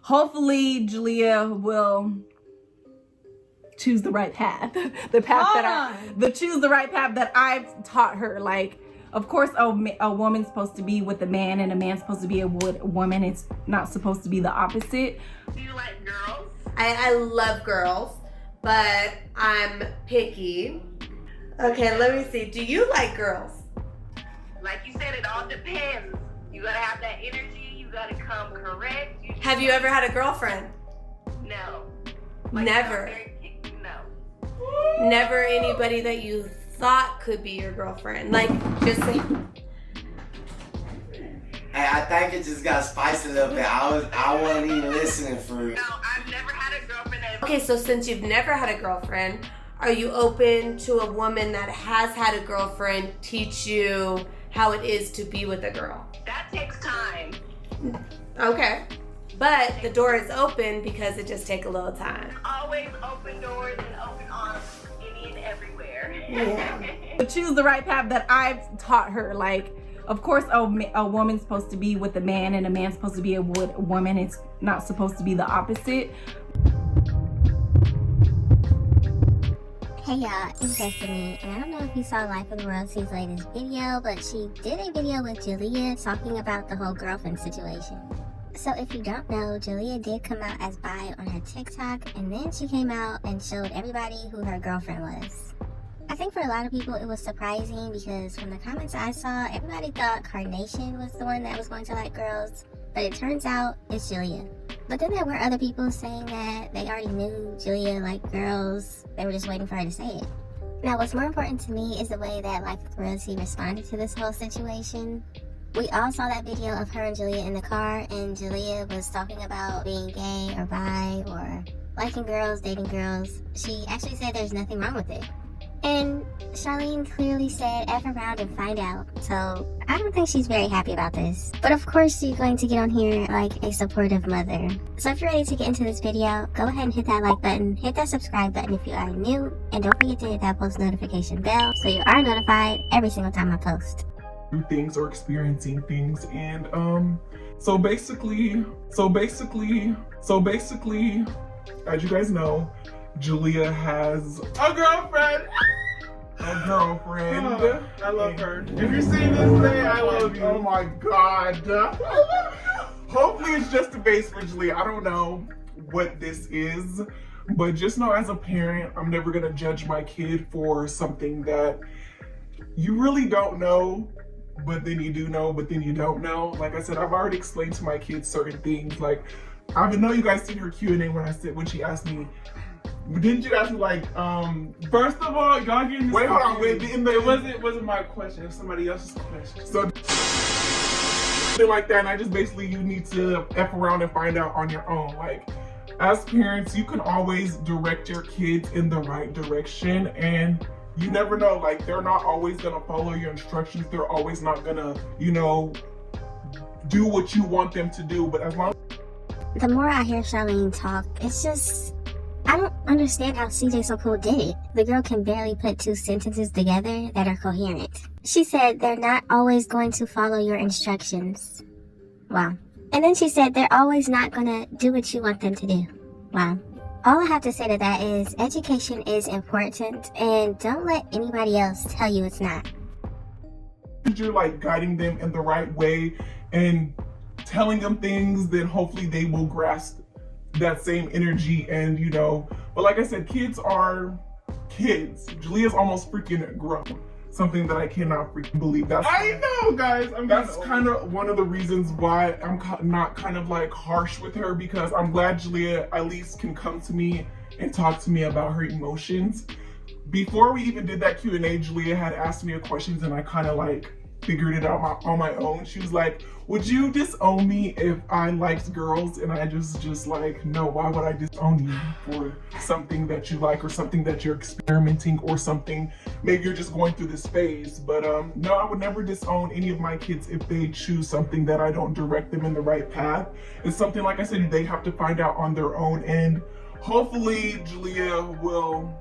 hopefully Jaaliyah will choose the right path. Choose the right path that I've taught her. Like, of course, a woman's supposed to be with a man and a man's supposed to be a woman. It's not supposed to be the opposite. Do you like girls? I love girls, but I'm picky. Okay, let me see. Do you like girls? Like you said, it all depends. You gotta have that energy. You gotta come correct. Have you ever had a girlfriend? No. Never. No. Never anybody that you thought could be your girlfriend. Like, just say. Hey, I think it just got spicy a little bit. I wasn't even listening for real. No, I've never had a girlfriend that... Okay, so since you've never had a girlfriend, are you open to a woman that has had a girlfriend teach you how it is to be with a girl? That takes time. Okay. But the door is open because it just takes a little time. Always open doors and open arms any and everywhere. Yeah. Choose the right path that I've taught her. Like, of course, a woman's supposed to be with a man and a man's supposed to be a woman. It's not supposed to be the opposite. Hey y'all, it's Destiny, and I don't know if you saw Life of the Royalty's latest video, but she did a video with Jaaliyah talking about the whole girlfriend situation. So if you don't know, Jaaliyah did come out as bi on her TikTok, and then she came out and showed everybody who her girlfriend was. I think for a lot of people it was surprising because from the comments I saw, everybody thought Carnation was the one that was going to like girls, but it turns out it's Jaaliyah. But then there were other people saying that they already knew Jaaliyah liked girls, they were just waiting for her to say it. Now what's more important to me is the way that Life of the Royalty responded to this whole situation. We all saw that video of her and Jaaliyah in the car, and Jaaliyah was talking about being gay or bi or liking girls, dating girls. She actually said there's nothing wrong with it. And Charlene clearly said F around and find out. So I don't think she's very happy about this. But of course she's going to get on here like a supportive mother. So if you're ready to get into this video, go ahead and hit that like button, hit that subscribe button if you are new, and don't forget to hit that post notification bell so you are notified every single time I post. Through things or experiencing things, and so basically as you guys know, Jaaliyah has a girlfriend. Oh, I love her. If you're seeing this today, I love you. Oh my god. Hopefully it's just a base for Jaaliyah. I don't know what this is, but just know as a parent, I'm never gonna judge my kid for something that you really don't know, but then you do know, but then you don't know. Like I said, I've already explained to my kids certain things. Like, I know you guys seen her Q&A when she asked me, didn't you ask me like, first of all, y'all getting this wait, hold on, wait, it wasn't my question, it was somebody else's question. So something like that, and I just basically, you need to F around and find out on your own. Like, as parents, you can always direct your kids in the right direction, and you never know, like, they're not always gonna follow your instructions. They're always not gonna, you know, do what you want them to do, but as long as... The more I hear Charlene talk, it's just, I don't understand how CJ So Cool did it. The girl can barely put two sentences together that are coherent. She said they're not always going to follow your instructions. Wow. And then she said they're always not gonna do what you want them to do. Wow. All I have to say to that is education is important, and don't let anybody else tell you it's not. You're like guiding them in the right way and telling them things, then hopefully they will grasp that same energy. And you know, but like I said, kids are kids. Jaaliyah's almost freaking grown. Something that I cannot freaking believe. I know, guys. That's kind of one of the reasons why I'm not kind of like harsh with her, because I'm glad Jaaliyah at least can come to me and talk to me about her emotions. Before we even did that Q&A, Jaaliyah had asked me a questions, and I kind of like figured it out on my own. She was like, would you disown me if I liked girls? And I just like, no, why would I disown you for something that you like, or something that you're experimenting, or something, maybe you're just going through this phase. But no, I would never disown any of my kids if they choose something that I don't direct them in the right path. It's something, like I said, they have to find out on their own, and hopefully Jaaliyah will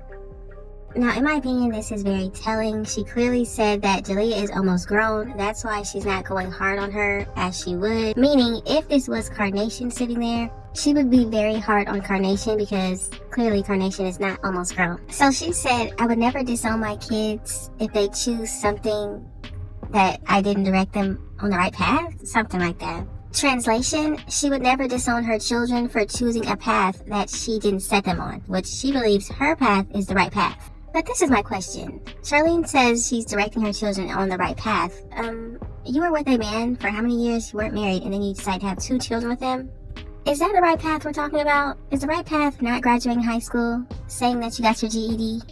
Now, in my opinion, this is very telling. She clearly said that Jaaliyah is almost grown. That's why she's not going hard on her as she would. Meaning, if this was Carnation sitting there, she would be very hard on Carnation because clearly Carnation is not almost grown. So she said, I would never disown my kids if they choose something that I didn't direct them on the right path. Something like that. Translation, she would never disown her children for choosing a path that she didn't set them on, which she believes her path is the right path. But this is my question. Charlene says she's directing her children on the right path. You were with a man for how many years? You weren't married, and then you decide to have 2 children with him? Is that the right path we're talking about? Is the right path not graduating high school, saying that you got your GED,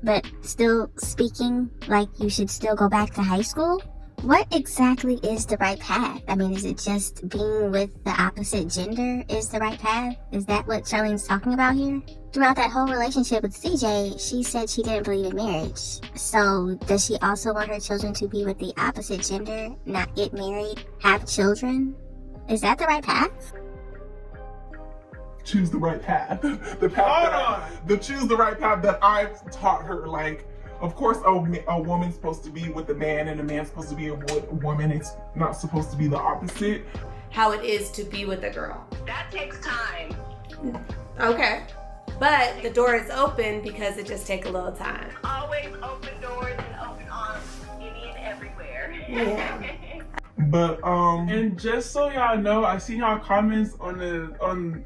but still speaking like you should still go back to high school? What exactly is the right path? I mean, is it just being with the opposite gender is the right path? Is that what Charlene's talking about here? Throughout that whole relationship with CJ, she said she didn't believe in marriage. So does she also want her children to be with the opposite gender, not get married, have children? Is that the right path? Choose the right path. The path choose the right path that I've taught her. Like, of course, a woman's supposed to be with a man and a man's supposed to be a woman. It's not supposed to be the opposite. How it is to be with a girl. That takes time. Okay. But the door is open because it just takes a little time. Always open doors and open arms, any and everywhere. Yeah. But And just so y'all know, I seen y'all comments on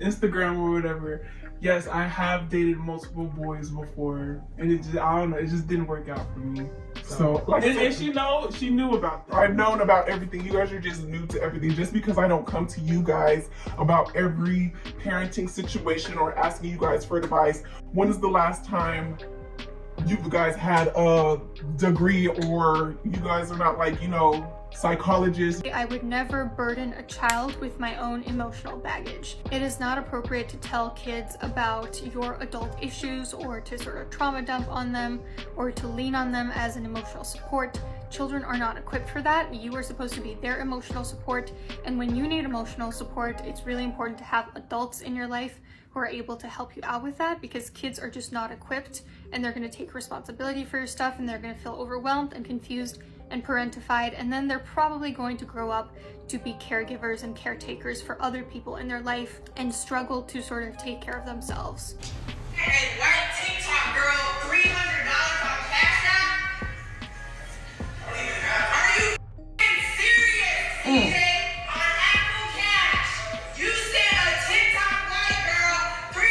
Instagram or whatever. Yes, I have dated multiple boys before, and it just didn't work out for me. So like, and she knew about that. I've known about everything. You guys are just new to everything. Just because I don't come to you guys about every parenting situation or asking you guys for advice, when is the last time you guys had a degree, or you guys are not like, psychologists? I would never burden a child with my own emotional baggage. It is not appropriate to tell kids about your adult issues or to sort of trauma dump on them or to lean on them as an emotional support. Children are not equipped for that. You are supposed to be their emotional support, and when you need emotional support, it's really important to have adults in your life who are able to help you out with that, because kids are just not equipped, and they're going to take responsibility for your stuff, and they're going to feel overwhelmed and confused and parentified, and then they're probably going to grow up to be caregivers and caretakers for other people in their life and struggle to sort of take care of themselves. Hey, white TikTok girl, $300 on Cashapp? Are you serious? CJ? On Apple Cash, you sent a TikTok white girl $300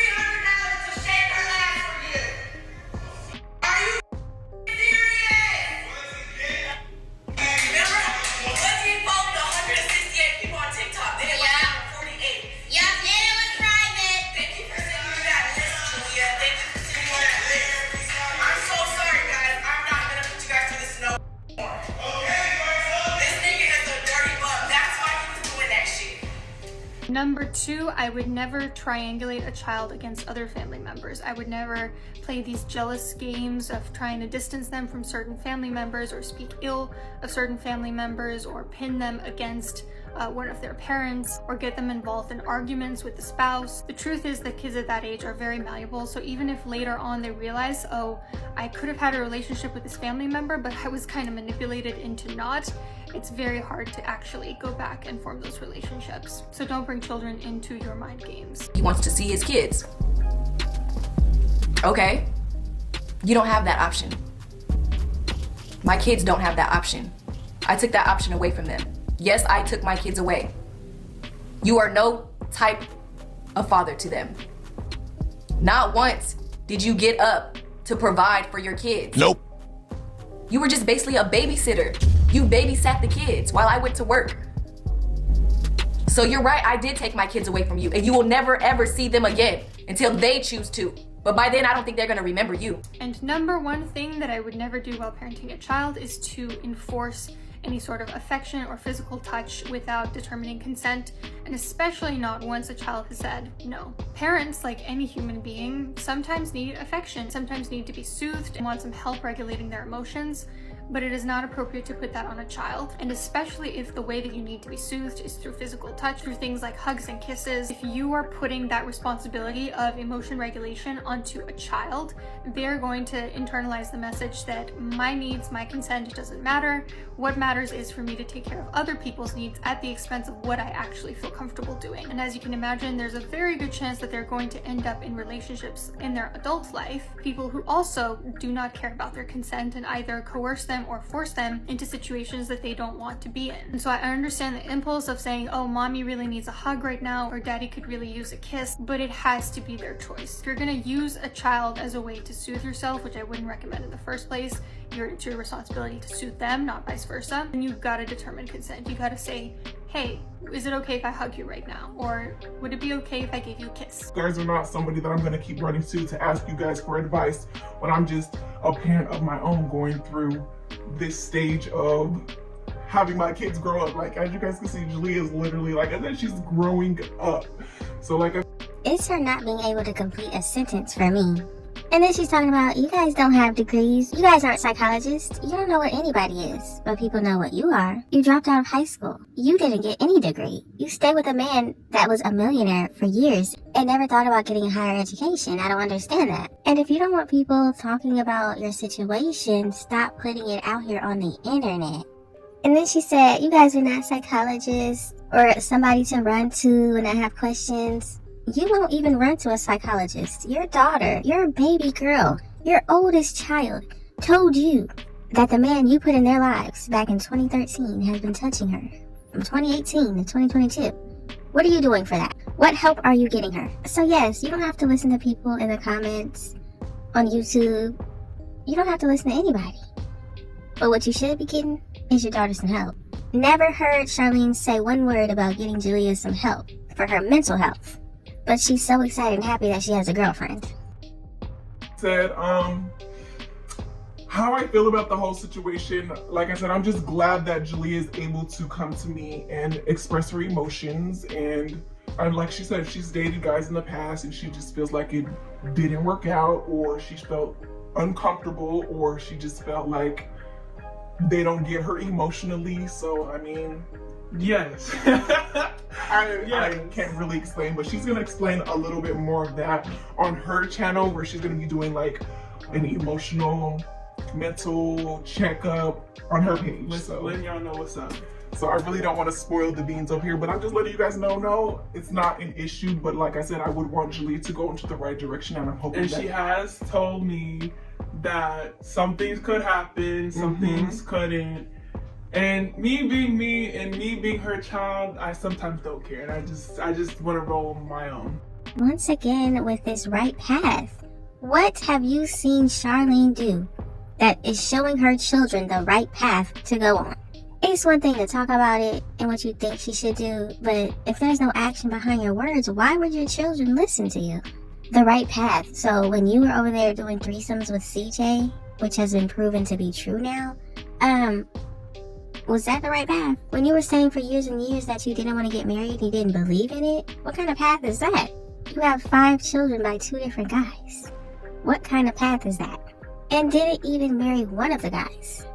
to shake her ass for you. Are you serious? Remember when he followed 168 people on TikTok? Then it went down to 48. Yep, then it was private. Thank you for sending me that list, Julia. Thank you for sending me that list. I'm so sorry, guys. I'm not gonna put you guys through this no more. This nigga is a dirty bug. That's why he was doing that shit. Number 2, I would never triangulate a child against other family members. I would never play these jealous games of trying to distance them from certain family members or speak ill of certain family members or pin them against one of their parents or get them involved in arguments with the spouse. The truth is that kids at that age are very malleable, so even if later on they realize, oh, I could have had a relationship with this family member, but I was kind of manipulated into not, it's very hard to actually go back and form those relationships. So don't bring children into your mind games. He wants to see his kids. Okay, you don't have that option. My kids don't have that option. I took that option away from them. Yes, I took my kids away. You are no type of father to them. Not once did you get up to provide for your kids. Nope. You were just basically a babysitter. You babysat the kids while I went to work. So you're right, I did take my kids away from you, and you will never ever see them again until they choose to. But by then, I don't think they're gonna remember you. And number 1 thing that I would never do while parenting a child is to enforce any sort of affection or physical touch without determining consent, and especially not once a child has said no. Parents, like any human being, sometimes need affection, sometimes need to be soothed and want some help regulating their emotions. but it is not appropriate to put that on a child. And especially if the way that you need to be soothed is through physical touch, through things like hugs and kisses. If you are putting that responsibility of emotion regulation onto a child, they're going to internalize the message that my needs, my consent doesn't matter. What matters is for me to take care of other people's needs at the expense of what I actually feel comfortable doing. And as you can imagine, there's a very good chance that they're going to end up in relationships in their adult life, people who also do not care about their consent and either coerce them or force them into situations that they don't want to be in. And so I understand the impulse of saying, oh, mommy really needs a hug right now, or daddy could really use a kiss, but it has to be their choice. If you're gonna use a child as a way to soothe yourself, which I wouldn't recommend in the first place, it's your responsibility to soothe them, not vice versa. And you've got to determine consent. You got to say, hey, is it okay if I hug you right now? Or would it be okay if I gave you a kiss? You guys are not somebody that I'm going to keep running to ask you guys for advice when I'm just a parent of my own going through this stage of having my kids grow up. Like, as you guys can see, Jaaliyah is literally, like I said, she's growing up. So like, it's her not being able to complete a sentence for me. And then she's talking about, you guys don't have degrees. You guys aren't psychologists. You don't know what anybody is, but people know what you are. You dropped out of high school. You didn't get any degree. You stayed with a man that was a millionaire for years and never thought about getting a higher education. I don't understand that. And if you don't want people talking about your situation, stop putting it out here on the internet. And then she said, you guys are not psychologists or somebody to run to when I have questions. You don't even run to a psychologist. Your daughter, your baby girl, your oldest child told you that the man you put in their lives back in 2013 has been touching her from 2018 to 2022. What are you doing for that? What help are you getting her? So yes, you don't have to listen to people in the comments on YouTube. You don't have to listen to anybody. But what you should be getting is your daughter some help. Never heard Charlene say one word about getting Jaaliyah some help for her mental health. But she's so excited and happy that she has a girlfriend. Said, how I feel about the whole situation, like I said, I'm just glad that Jaaliyah is able to come to me and express her emotions. And like she said, she's dated guys in the past and she just feels like it didn't work out, or she felt uncomfortable, or she just felt like they don't get her emotionally. So, I mean, yes. I can't really explain, but she's gonna explain a little bit more of that on her channel, where she's gonna be doing like an emotional, mental checkup on her page. So letting y'all know what's up. So I really don't want to spoil the beans up here, but I'm just letting you guys know, no, it's not an issue. But like I said, I would want Jaaliyah to go into the right direction, and I'm hoping and she has told me that some things could happen, some things couldn't. And me being me and me being her child, I sometimes don't care. And I just want to roll on my own. Once again, with this right path, what have you seen Charlene do that is showing her children the right path to go on? It's one thing to talk about it and what you think she should do, but if there's no action behind your words, why would your children listen to you? The right path. So when you were over there doing threesomes with CJ, which has been proven to be true now, was that the right path? When you were saying for years and years that you didn't want to get married, you didn't believe in it, what kind of path is that? You have 5 children by 2 different guys. What kind of path is that? And didn't even marry one of the guys.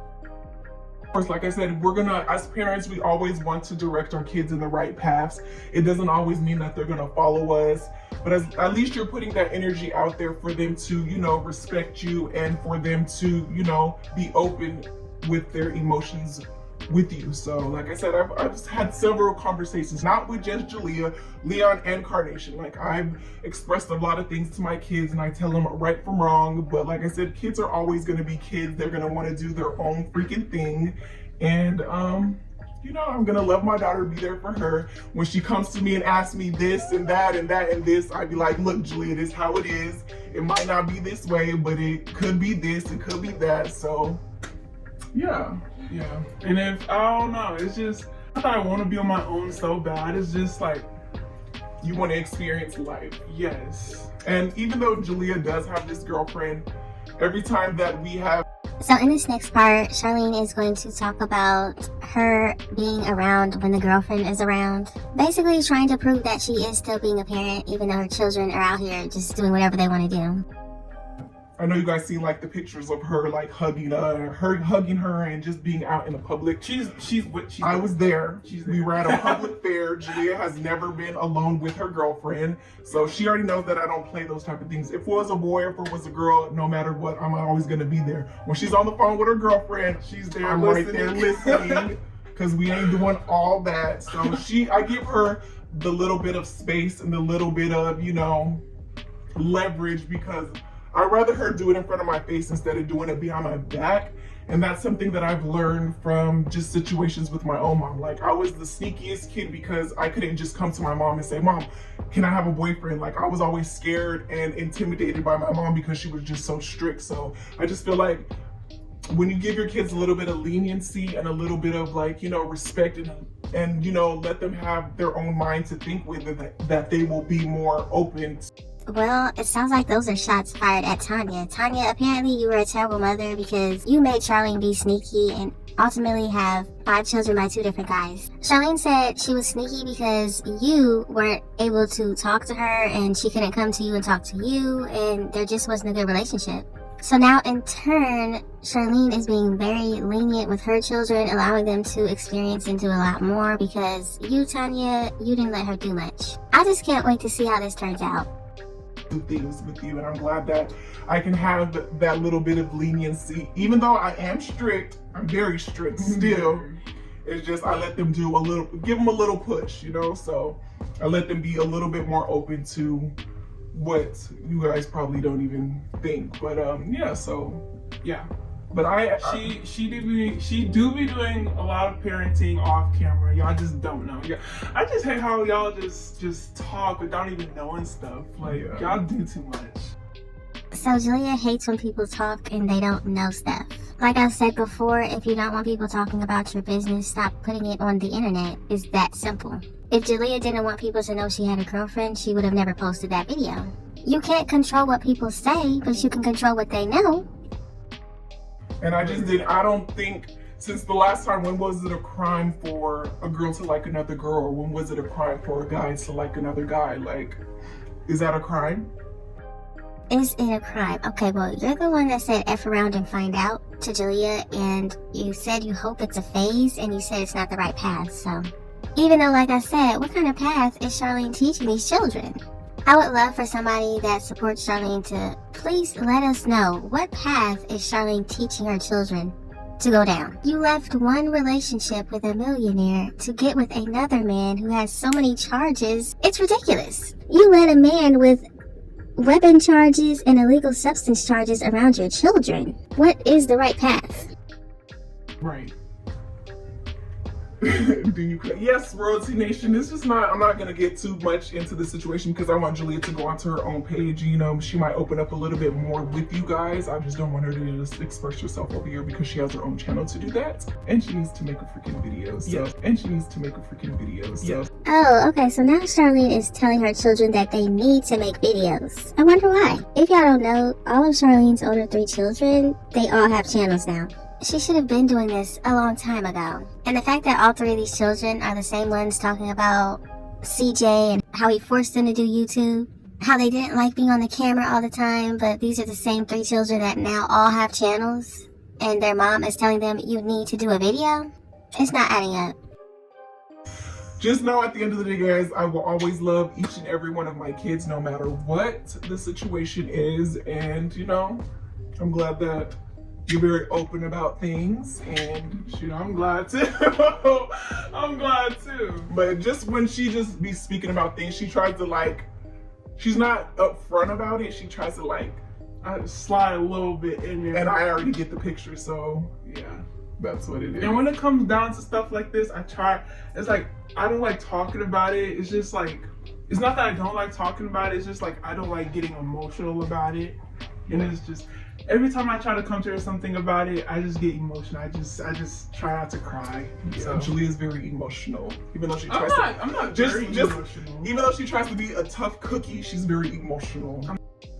Of course, like I said, we're gonna, as parents, we always want to direct our kids in the right paths. It doesn't always mean that they're gonna follow us, but at least you're putting that energy out there for them to, you know, respect you, and for them to, you know, be open with their emotions with you. So like I said, I've just had several conversations, not with just Jaaliyah, Leon, and Carnation. Like, I've expressed a lot of things to my kids and I tell them right from wrong, but like I said, kids are always going to be kids. They're going to want to do their own freaking thing. And you know, I'm going to love my daughter, be there for her. When she comes to me and asks me this and that and that and this, I'd be like, look, Jaaliyah, this is how it is. It might not be this way, but it could be this, it could be that. So yeah. And if, I don't know, it's just, I thought I want to be on my own so bad. It's just like, you want to experience life. Yes. And even though Jaaliyah does have this girlfriend, every time that we have... So in this next part, Charlene is going to talk about her being around when the girlfriend is around. Basically trying to prove that she is still being a parent, even though her children are out here just doing whatever they want to do. I know you guys seen like the pictures of her like hugging her and just being out in the public. I was there. We were at a public fair. Jaaliyah has never been alone with her girlfriend, so she already knows that I don't play those type of things. If it was a boy, if it was a girl, no matter what, I'm always gonna be there. When she's on the phone with her girlfriend, she's there. I'm right there listening, because we ain't doing all that. So I give her the little bit of space and the little bit of, you know, leverage, because I'd rather her do it in front of my face instead of doing it behind my back. And that's something that I've learned from just situations with my own mom. Like, I was the sneakiest kid because I couldn't just come to my mom and say, Mom, can I have a boyfriend? Like, I was always scared and intimidated by my mom because she was just so strict. So I just feel like when you give your kids a little bit of leniency and a little bit of, like, you know, respect and you know, let them have their own mind to think with, that they will be more open. Well, it sounds like those are shots fired at Tanya. Tanya, apparently you were a terrible mother because you made Charlene be sneaky and ultimately have 5 children by 2 different guys. Charlene said she was sneaky because you weren't able to talk to her and she couldn't come to you and talk to you, and there just wasn't a good relationship. So now in turn, Charlene is being very lenient with her children, allowing them to experience and do a lot more because you, Tanya, you didn't let her do much. I just can't wait to see how this turns out. Things with you, and I'm glad that I can have that little bit of leniency. Even though I am strict, I'm very strict still. It's just I let them do a little, give them a little push, you know. So I let them be a little bit more open to what you guys probably don't even think. But yeah, so yeah. But she do be doing a lot of parenting off camera. Y'all just don't know. Yeah, I just hate how y'all just talk without even knowing stuff. Like, y'all do too much. So Jaaliyah hates when people talk and they don't know stuff. Like I said before, if you don't want people talking about your business, stop putting it on the internet. It's that simple. If Jaaliyah didn't want people to know she had a girlfriend, she would have never posted that video. You can't control what people say, but you can control what they know. And I don't think, since the last time, when was it a crime for a girl to like another girl? Or when was it a crime for a guy to like another guy? Like, is that a crime? Is it a crime? Okay, well, you're the one that said F around and find out to Jaaliyah, and you said you hope it's a phase, and you said it's not the right path. So, even though, like I said, what kind of path is Charlene teaching these children? I would love for somebody that supports Charlene to please let us know, what path is Charlene teaching her children to go down? You left one relationship with a millionaire to get with another man who has so many charges. It's ridiculous. You let a man with weapon charges and illegal substance charges around your children. What is the right path? Right. Yes, Royalty Nation. It's just not, I'm not going to get too much into the situation because I want Jaaliyah to go onto her own page. You know, she might open up a little bit more with you guys. I just don't want her to just express herself over here because she has her own channel to do that. And she needs to make a freaking video. So, and she needs to make a freaking video. So. Oh, okay. So now Charlene is telling her children that they need to make videos. I wonder why. If y'all don't know, all of Charlene's older 3 children, they all have channels now. She should have been doing this a long time ago. And the fact that all 3 of these children are the same ones talking about CJ and how he forced them to do YouTube, how they didn't like being on the camera all the time, but these are the same 3 children that now all have channels, and their mom is telling them you need to do a video. It's not adding up. Just know at the end of the day, guys, I will always love each and every one of my kids no matter what the situation is. And, you know, I'm glad that you're very open about things, and shoot, I'm glad too. I'm glad too. But just when she just be speaking about things, she tries to like, she's not upfront about it. She tries to like, I slide a little bit in there. And I already get the picture, so yeah, that's what it is. And when it comes down to stuff like this, it's like, I don't like talking about it. It's just like, it's not that I don't like talking about it. It's just like, I don't like getting emotional about it. And it's just, every time I try to come to her something about it, I just get emotional. I just try not to cry. Yeah, so Jaaliyah's very emotional. Even though she tries I'm not very emotional. Even though she tries to be a tough cookie, she's very emotional.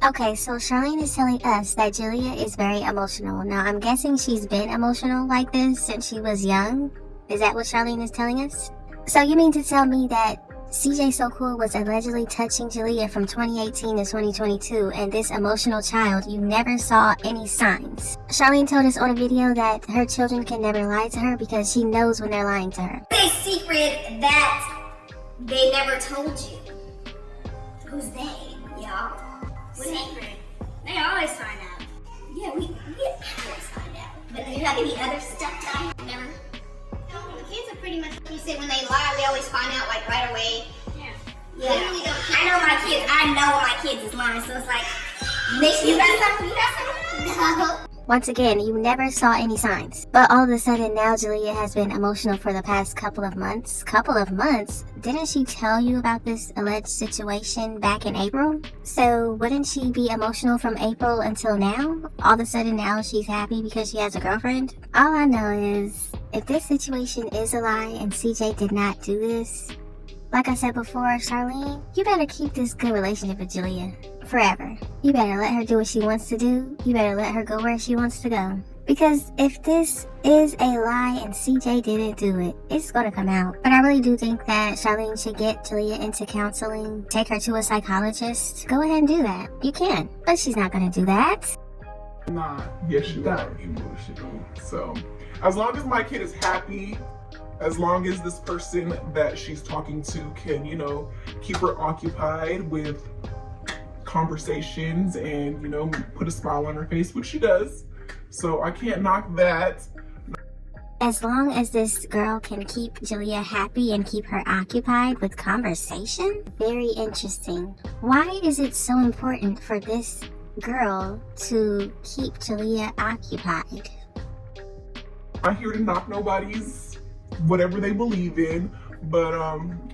Okay, so Charlene is telling us that Jaaliyah is very emotional. Now, I'm guessing she's been emotional like this since she was young. Is that what Charlene is telling us? So you mean to tell me that CJ So Cool was allegedly touching Jaaliyah from 2018 to 2022, and this emotional child, you never saw any signs. Charlene told us on a video that her children can never lie to her because she knows when they're lying to her. It's a secret that they never told you. Who's they? Y'all. Secret. They always find out. Yeah, we always find out. But do you have any other stuff that I have never? No, the kids are pretty much, you say when they lie, we always find out like right away. Yeah. I know my kids, I know my kids is lying, so it's like, you got something? You got something? No. Once again, you never saw any signs. But all of a sudden now Jaaliyah has been emotional for the past couple of months. Couple of months? Didn't she tell you about this alleged situation back in April? So wouldn't she be emotional from April until now? All of a sudden now she's happy because she has a girlfriend? All I know is, if this situation is a lie and CJ did not do this, like I said before, Charlene, you better keep this good relationship with Jaaliyah forever. You better let her do what she wants to do. You better let her go where she wants to go. Because if this is a lie and CJ didn't do it, it's gonna come out. But I really do think that Charlene should get Jaaliyah into counseling, take her to a psychologist. Go ahead and do that. You can. But she's not gonna do that. Nah, yes, you are emotional. So, as long as my kid is happy, as long as this person that she's talking to can, you know, keep her occupied with conversations and, you know, put a smile on her face, which she does. So I can't knock that. As long as this girl can keep Jaaliyah happy and keep her occupied with conversation? Very interesting. Why is it so important for this girl to keep Jaaliyah occupied? I'm not here to knock nobody's whatever they believe in, but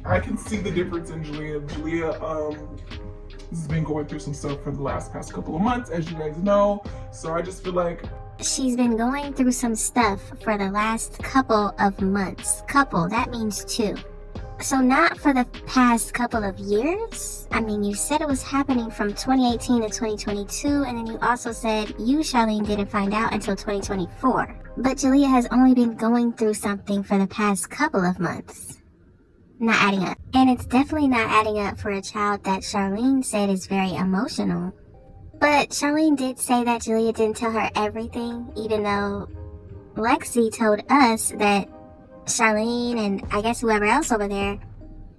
I can see the difference in Jaaliyah. Jaaliyah has been going through some stuff for the past couple of months, as you guys know. So I just feel like she's been going through some stuff for the last couple of months. Couple, that means two. So not for the past couple of years. I mean, you said it was happening from 2018 to 2022, and then you also said you, Charlene, didn't find out until 2024. But Jaaliyah has only been going through something for the past couple of months. Not adding up. And it's definitely not adding up for a child that Charlene said is very emotional. But Charlene did say that Jaaliyah didn't tell her everything, even though Lexi told us that Charlene and I guess whoever else over there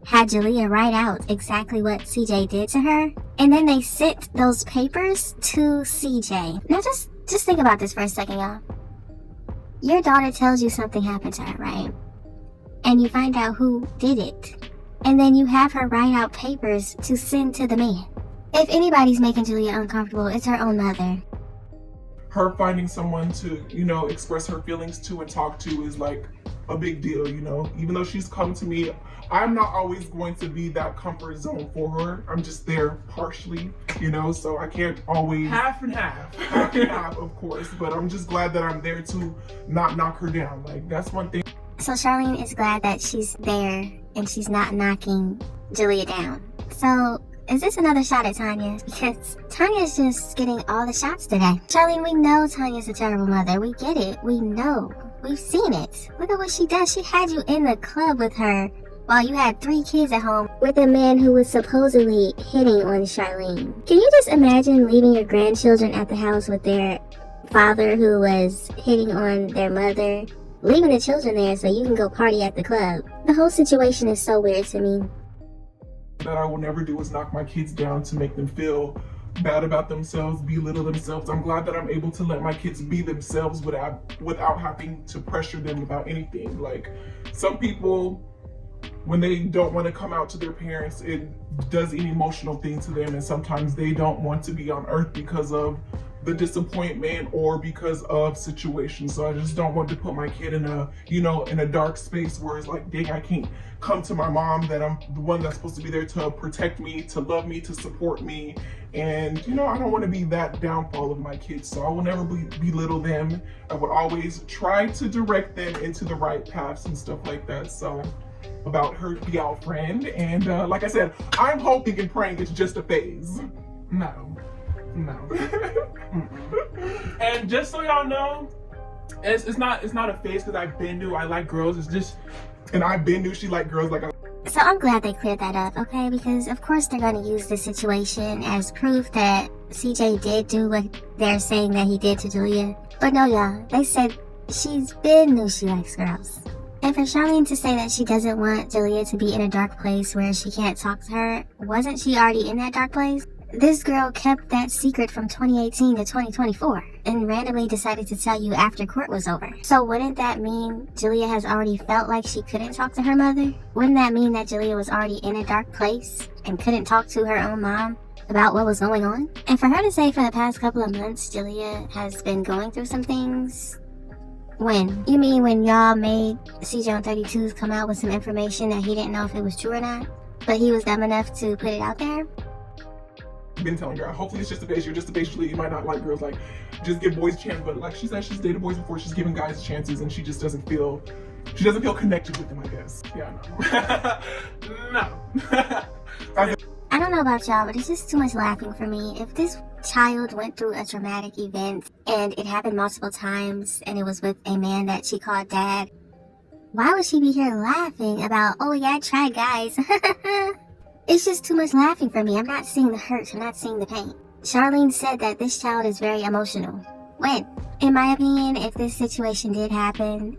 had Jaaliyah write out exactly what CJ did to her. And then they sent those papers to CJ. Now just think about this for a second, y'all. Your daughter tells you something happened to her, right? And you find out who did it. And then you have her write out papers to send to the man. If anybody's making Jaaliyah uncomfortable, it's her own mother. Her finding someone to, you know, express her feelings to and talk to is like a big deal, you know. Even though she's come to me, I'm not always going to be that comfort zone for her. I'm just there partially, you know, so I can't always... Half and half. Half and half, of course. But I'm just glad that I'm there to not knock her down. Like, that's one thing. So Charlene is glad that she's there and she's not knocking Jaaliyah down. So is this another shot at Tanya? Because Tanya's just getting all the shots today. Charlene, we know Tanya's a terrible mother. We get it. We know. We've seen it. Look at what she does. She had you in the club with her while you had 3 kids at home with a man who was supposedly hitting on Charlene. Can you just imagine leaving your grandchildren at the house with their father who was hitting on their mother, leaving the children there so you can go party at the club? The whole situation is so weird to me. That I will never do is knock my kids down to make them feel bad about themselves, belittle themselves. I'm glad that I'm able to let my kids be themselves without having to pressure them about anything. Like, some people, when they don't want to come out to their parents, it does an emotional thing to them, and sometimes they don't want to be on earth because of the disappointment or because of situations. So I just don't want to put my kid in a, you know, in a dark space where it's like, dang, I can't come to my mom, that I'm the one that's supposed to be there to protect me, to love me, to support me. And, you know, I don't want to be that downfall of my kids. So I will never belittle them. I would always try to direct them into the right paths and stuff like that. So about her y'all friend. And like I said, I'm hoping and praying it's just a phase. No. And just so y'all know, it's not a phase because I've been new. I like girls. It's just, and I've been new. She like girls like. So I'm glad they cleared that up, okay? Because of course they're going to use this situation as proof that CJ did do what they're saying that he did to Jaaliyah. But no, y'all, they said she's been knew she likes girls. And for Charlene to say that she doesn't want Jaaliyah to be in a dark place where she can't talk to her, wasn't she already in that dark place? This girl kept that secret from 2018 to 2024 and randomly decided to tell you after court was over. So wouldn't that mean Jaaliyah has already felt like she couldn't talk to her mother? Wouldn't that mean that Jaaliyah was already in a dark place and couldn't talk to her own mom about what was going on? And for her to say for the past couple of months Jaaliyah has been going through some things, when? You mean when y'all made CJ on 32s come out with some information that he didn't know if it was true or not, but he was dumb enough to put it out there? Been telling her, hopefully it's just a phase. You're just a phase. You might not like girls, like just give boys a chance. But like she said, she's dated boys before. She's giving guys chances, and she just doesn't feel connected with them, I guess. Yeah, no. I don't know about y'all, but it's just too much laughing for me. If this child went through a traumatic event and it happened multiple times and it was with a man that she called dad, why would she be here laughing about, oh yeah, I tried guys? It's just too much laughing for me. I'm not seeing the hurt. I'm not seeing the pain. Charlene said that this child is very emotional. When? In my opinion, if this situation did happen,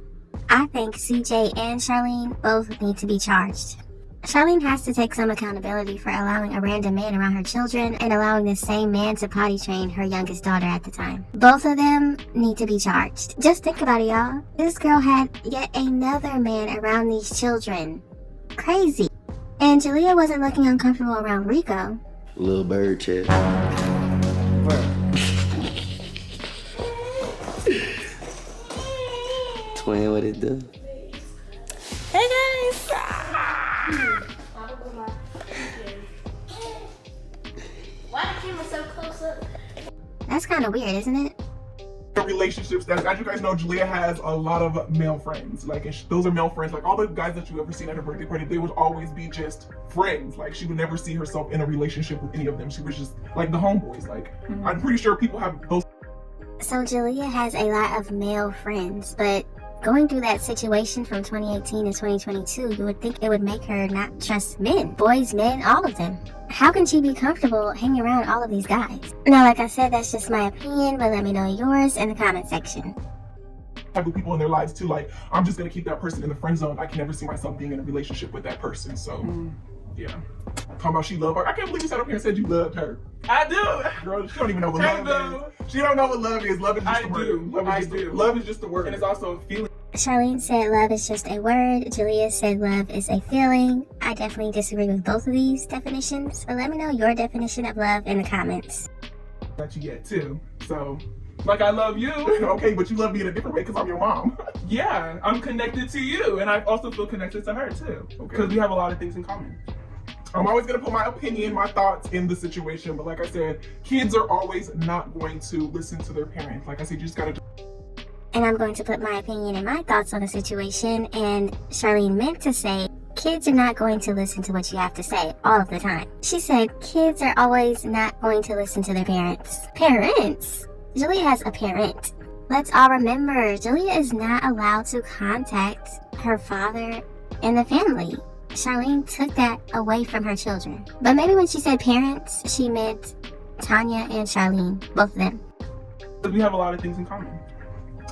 I think CJ and Charlene both need to be charged. Charlene has to take some accountability for allowing a random man around her children and allowing the same man to potty train her youngest daughter at the time. Both of them need to be charged. Just think about it, y'all. This girl had yet another man around these children. Crazy. And Jaaliyah wasn't looking uncomfortable around Rico. Little bird chest. Twin, what it do? Hey guys! Why the camera so close up? That's kind of weird, isn't it? Relationships that, as you guys know, Jaaliyah has a lot of male friends. Like, and those are male friends. Like, all the guys that you ever seen at her birthday party, they would always be just friends. Like, she would never see herself in a relationship with any of them. She was just like the homeboys. Like, I'm pretty sure people have those. So Jaaliyah has a lot of male friends, but going through that situation from 2018 to 2022, you would think it would make her not trust men. Boys, men, all of them. How can she be comfortable hanging around all of these guys? Now, like I said, that's just my opinion, but let me know yours in the comment section. Type of people in their lives too. Like, I'm just gonna keep that person in the friend zone. I can never see myself being in a relationship with that person. So, yeah. Talking about she loved her. I can't believe you sat up here and said you loved her. I do. Girl, she don't even know what love is. She don't know what love is. Love is just a word. Love is just a word. And it's also a feeling. Charlene said love is just a word. Jaaliyah said love is a feeling. I definitely disagree with both of these definitions, but let me know your definition of love in the comments. That you get too. So, like, I love you. Okay, but you love me in a different way because I'm your mom. Yeah, I'm connected to you, and I also feel connected to her too, because we have a lot of things in common. I'm always going to put my opinion, my thoughts in the situation, but like I said, kids are always not going to listen to their parents. Like I said, you just got to... And I'm going to put my opinion and my thoughts on the situation, and Charlene meant to say, kids are not going to listen to what you have to say all of the time. She said, kids are always not going to listen to their parents. Parents? Jaaliyah has a parent. Let's all remember, Jaaliyah is not allowed to contact her father and the family. Charlene took that away from her children. But maybe when she said parents, she meant Tanya and Charlene, both of them. We have a lot of things in common.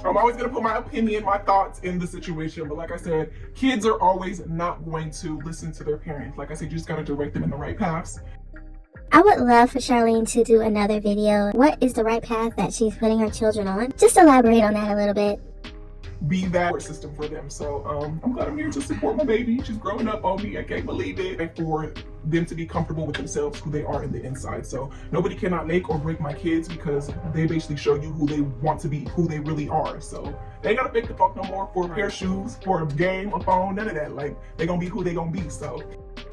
I'm always going to put my opinion, my thoughts in the situation, but like I said, kids are always not going to listen to their parents. Like I said, you just got to direct them in the right paths. I would love for Charlene to do another video. What is the right path that she's putting her children on? Just elaborate on that a little bit. Be that support system for them. So I'm glad I'm here to support my baby. She's growing up on me. I can't believe it. And for them to be comfortable with themselves, who they are in the inside. So nobody cannot make or break my kids because they basically show you who they want to be, who they really are. So they ain't gotta fake the fuck no more for a pair of shoes, for a game, a phone, none of that. Like, they gonna be who they gonna be. So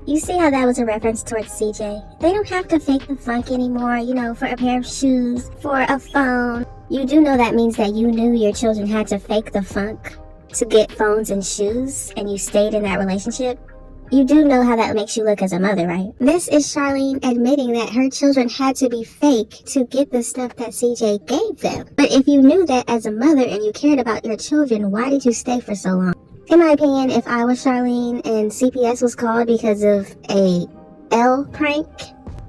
you see how that was a reference towards CJ? They don't have to fake the funk anymore, you know, for a pair of shoes, for a phone. You do know that means that you knew your children had to fake the funk to get phones and shoes, and you stayed in that relationship? You do know how that makes you look as a mother, right? This is Charlene admitting that her children had to be fake to get the stuff that CJ gave them. But if you knew that as a mother and you cared about your children, why did you stay for so long? In my opinion, if I was Charlene and CPS was called because of a L prank,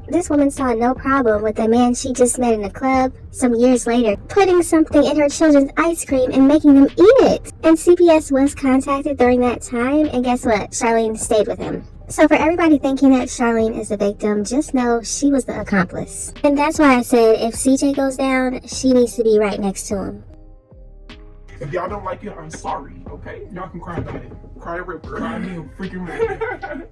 this woman saw no problem with a man she just met in a club some years later putting something in her children's ice cream and making them eat it. And CPS was contacted during that time, and guess what? Charlene stayed with him. So for everybody thinking that Charlene is the victim, just know she was the accomplice. And that's why I said if CJ goes down, she needs to be right next to him. If y'all don't like it, I'm sorry, okay? Y'all can cry about it. Cry a river. Cry me a freaking river.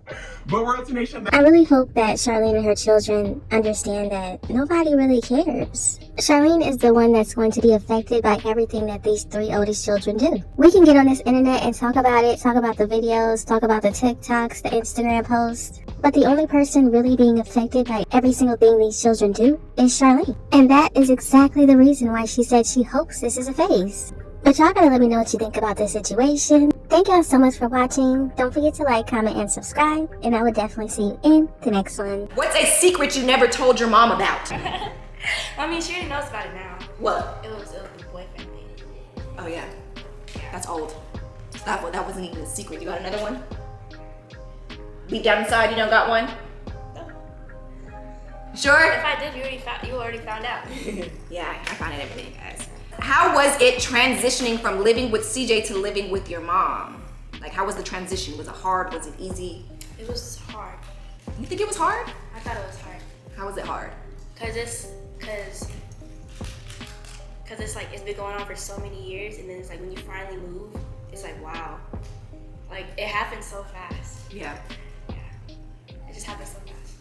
But Royalty Nation... I really hope that Charlene and her children understand that nobody really cares. Charlene is the one that's going to be affected by everything that these three oldest children do. We can get on this internet and talk about it, talk about the videos, talk about the TikToks, the Instagram posts. But the only person really being affected by every single thing these children do is Charlene. And that is exactly the reason why she said she hopes this is a phase. But y'all gotta let me know what you think about this situation. Thank y'all so much for watching. Don't forget to like, comment, and subscribe. And I will definitely see you in the next one. What's a secret you never told your mom about? I mean, she already knows about it now. What? It was the boyfriend thing. Oh yeah, that's old. That wasn't even a secret. You got another one? Deep down inside, you don't got one? No. Sure? If I did, you already found out. Yeah, I found out everything, guys. How was it transitioning from living with CJ to living with your mom? Like, how was the transition? Was it hard? Was it easy? It was hard. You think it was hard? I thought it was hard. How was it hard? Cause it's like it's been going on for so many years, and then it's like when you finally move, it's like wow, like it happened so fast. Yeah. It just happened so fast.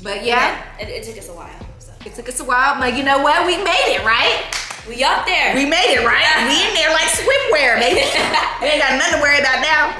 But yeah, it took us a while. So. It took us a while, but you know what? We made it, right? We up there. We made it, right? We in there like swimwear, baby. We ain't got nothing to worry about now.